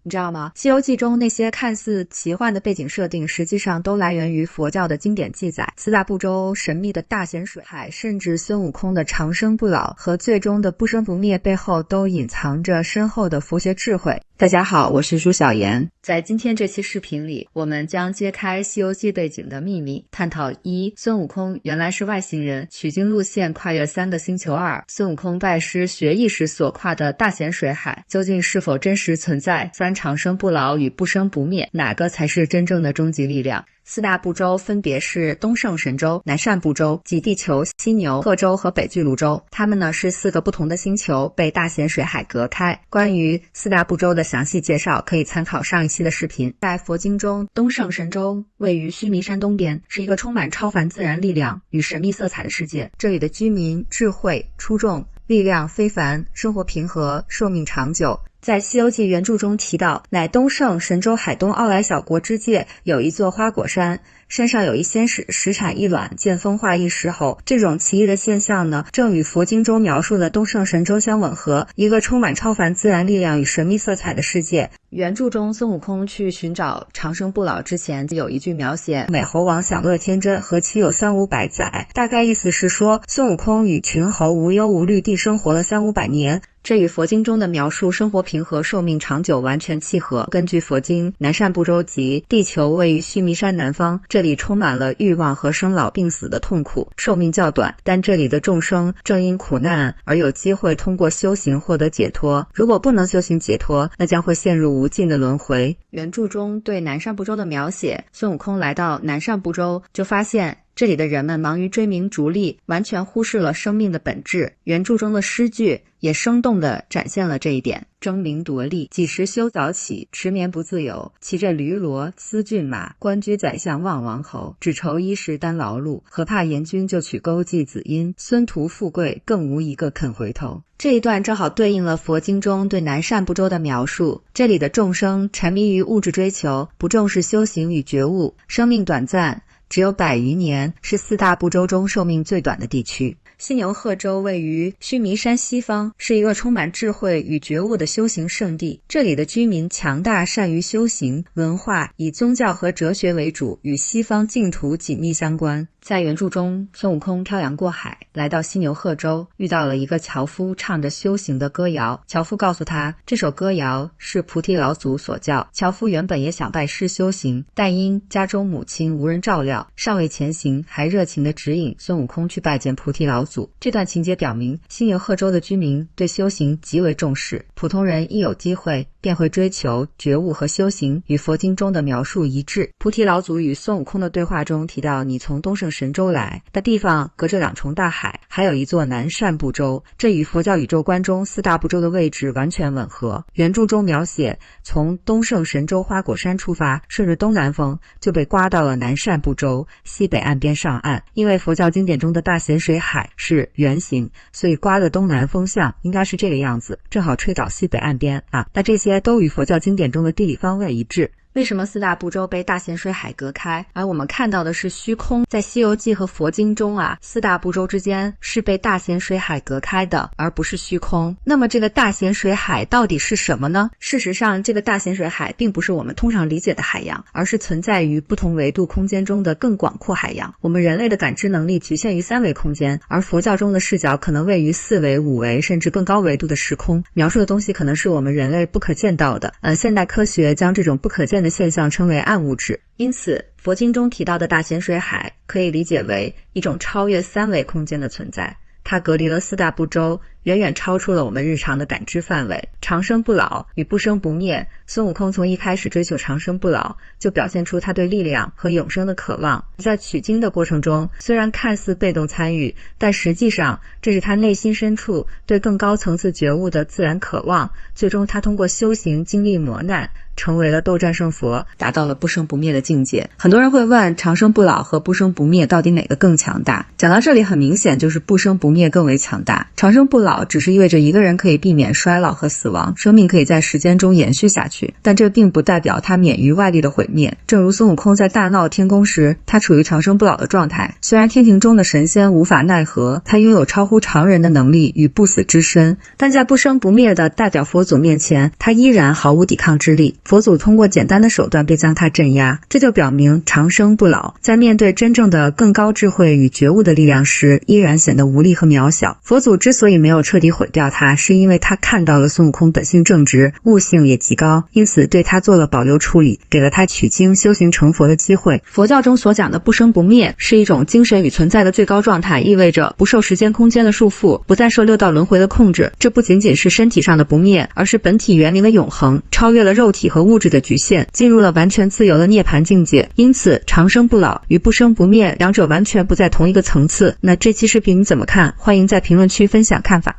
你知道吗？《西游记》中那些看似奇幻的背景设定，实际上都来源于佛教的经典记载。四大部洲神秘的大咸水海，甚至孙悟空的长生不老和最终的不生不灭背后，都隐藏着深厚的佛学智慧。大家好，我是朱小妍。在今天这期视频里，我们将揭开《西游记》背景的秘密，探讨一、孙悟空原来是外星人，取经路线跨越3个星球；2、孙悟空拜师学艺时所跨的大咸水海，究竟是否真实存在？3、长生不老与不生不灭，哪个才是真正的终极力量？四大部洲分别是东胜神州、南赡部洲及地球、犀牛、贺州和北俱泸州。它们呢是4个不同的星球，被大咸水海隔开。关于四大部洲的详细介绍，可以参考上一期的视频。在佛经中，东胜神州位于须弥山东边，是一个充满超凡自然力量与神秘色彩的世界。这里的居民智慧出众，力量非凡，生活平和，寿命长久。在《西游记》原著中提到，乃东胜神州海东傲来小国之界，有一座花果山，山上有一仙使，时产一卵，见风化一石猴。这种奇异的现象呢，正与佛经中描述的东胜神州相吻合，一个充满超凡自然力量与神秘色彩的世界。原著中，孙悟空去寻找长生不老之前，有一句描写美猴王享乐天真，何其有300-500载，大概意思是说，孙悟空与群猴无忧无虑地生活了300-500年。这与佛经中的描述生活平和、寿命长久完全契合。根据佛经，南赡部洲及地球位于须弥山南方，这里充满了欲望和生老病死的痛苦，寿命较短，但这里的众生正因苦难而有机会通过修行获得解脱。如果不能修行解脱，那将会陷入无尽的轮回。原著中对南赡部洲的描写，孙悟空来到南赡部洲，就发现这里的人们忙于追名逐利，完全忽视了生命的本质。原著中的诗句也生动地展现了这一点。争名夺利，几时休早起，迟眠不自由。骑着驴骡思骏马，官居宰相望王侯。只愁衣食单劳碌，何怕严君就取勾践子音。孙图富贵，更无一个肯回头。这一段正好对应了佛经中对南赡部洲的描述。这里的众生沉迷于物质追求，不重视修行与觉悟，生命短暂，只有100余年，是4大部洲中寿命最短的地区。犀牛贺州位于须弥山西方，是一个充满智慧与觉悟的修行圣地。这里的居民强大，善于修行，文化以宗教和哲学为主，与西方净土紧密相关。在原著中，孙悟空漂洋过海，来到犀牛贺州，遇到了一个樵夫，唱着修行的歌谣。樵夫告诉他，这首歌谣是菩提老祖所教。樵夫原本也想拜师修行，但因家中母亲无人照料，尚未前行，还热情地指引孙悟空去拜见菩提老祖。这段情节表明，犀牛贺州的居民对修行极为重视，普通人一有机会便会追求觉悟和修行，与佛经中的描述一致。菩提老祖与孙悟空的对话中提到，你从东胜神州来的地方隔着2重大海，还有一座南赡部洲，这与佛教宇宙观中4大部洲的位置完全吻合。原著中描写，从东胜神州花果山出发，顺着东南风就被刮到了南赡部洲西北岸边上岸。因为佛教经典中的大咸水海是圆形，所以刮的东南风向应该是这个样子，正好吹到西北岸边啊。那这些都与佛教经典中的地理方位一致。为什么4大部洲被大咸水海隔开，而我们看到的是虚空？在《西游记》和佛经中4大部洲之间是被大咸水海隔开的，而不是虚空。那么这个大咸水海到底是什么呢？事实上，这个大咸水海并不是我们通常理解的海洋，而是存在于不同维度空间中的更广阔海洋。我们人类的感知能力局限于3维空间，而佛教中的视角可能位于4维、5维甚至更高维度的时空，描述的东西可能是我们人类不可见到的。现代科学将这种不可见的现象称为暗物质。因此，佛经中提到的大咸水海可以理解为一种超越3维空间的存在，它隔离了4大部洲，远远超出了我们日常的感知范围。长生不老与不生不灭，孙悟空从一开始追求长生不老，就表现出他对力量和永生的渴望。在取经的过程中，虽然看似被动参与，但实际上这是他内心深处对更高层次觉悟的自然渴望。最终他通过修行经历磨难，成为了斗战胜佛，达到了不生不灭的境界。很多人会问，长生不老和不生不灭到底哪个更强大？讲到这里，很明显就是不生不灭更为强大。长生不老老只是意味着一个人可以避免衰老和死亡，生命可以在时间中延续下去，但这并不代表他免于外力的毁灭。正如孙悟空在大闹天宫时，他处于长生不老的状态，虽然天庭中的神仙无法奈何，他拥有超乎常人的能力与不死之身，但在不生不灭的代表佛祖面前，他依然毫无抵抗之力。佛祖通过简单的手段便将他镇压，这就表明长生不老在面对真正的更高智慧与觉悟的力量时，依然显得无力和渺小。佛祖之所以没有彻底毁掉他，是因为他看到了孙悟空本性正直，悟性也极高，因此对他做了保留处理，给了他取经修行成佛的机会。佛教中所讲的不生不灭是一种精神与存在的最高状态，意味着不受时间空间的束缚，不再受六道轮回的控制。这不仅仅是身体上的不灭，而是本体园林的永恒，超越了肉体和物质的局限，进入了完全自由的涅槃境界。因此长生不老与不生不灭两者完全不在同一个层次。那这期视频你怎么看？欢迎在评论区分享看法。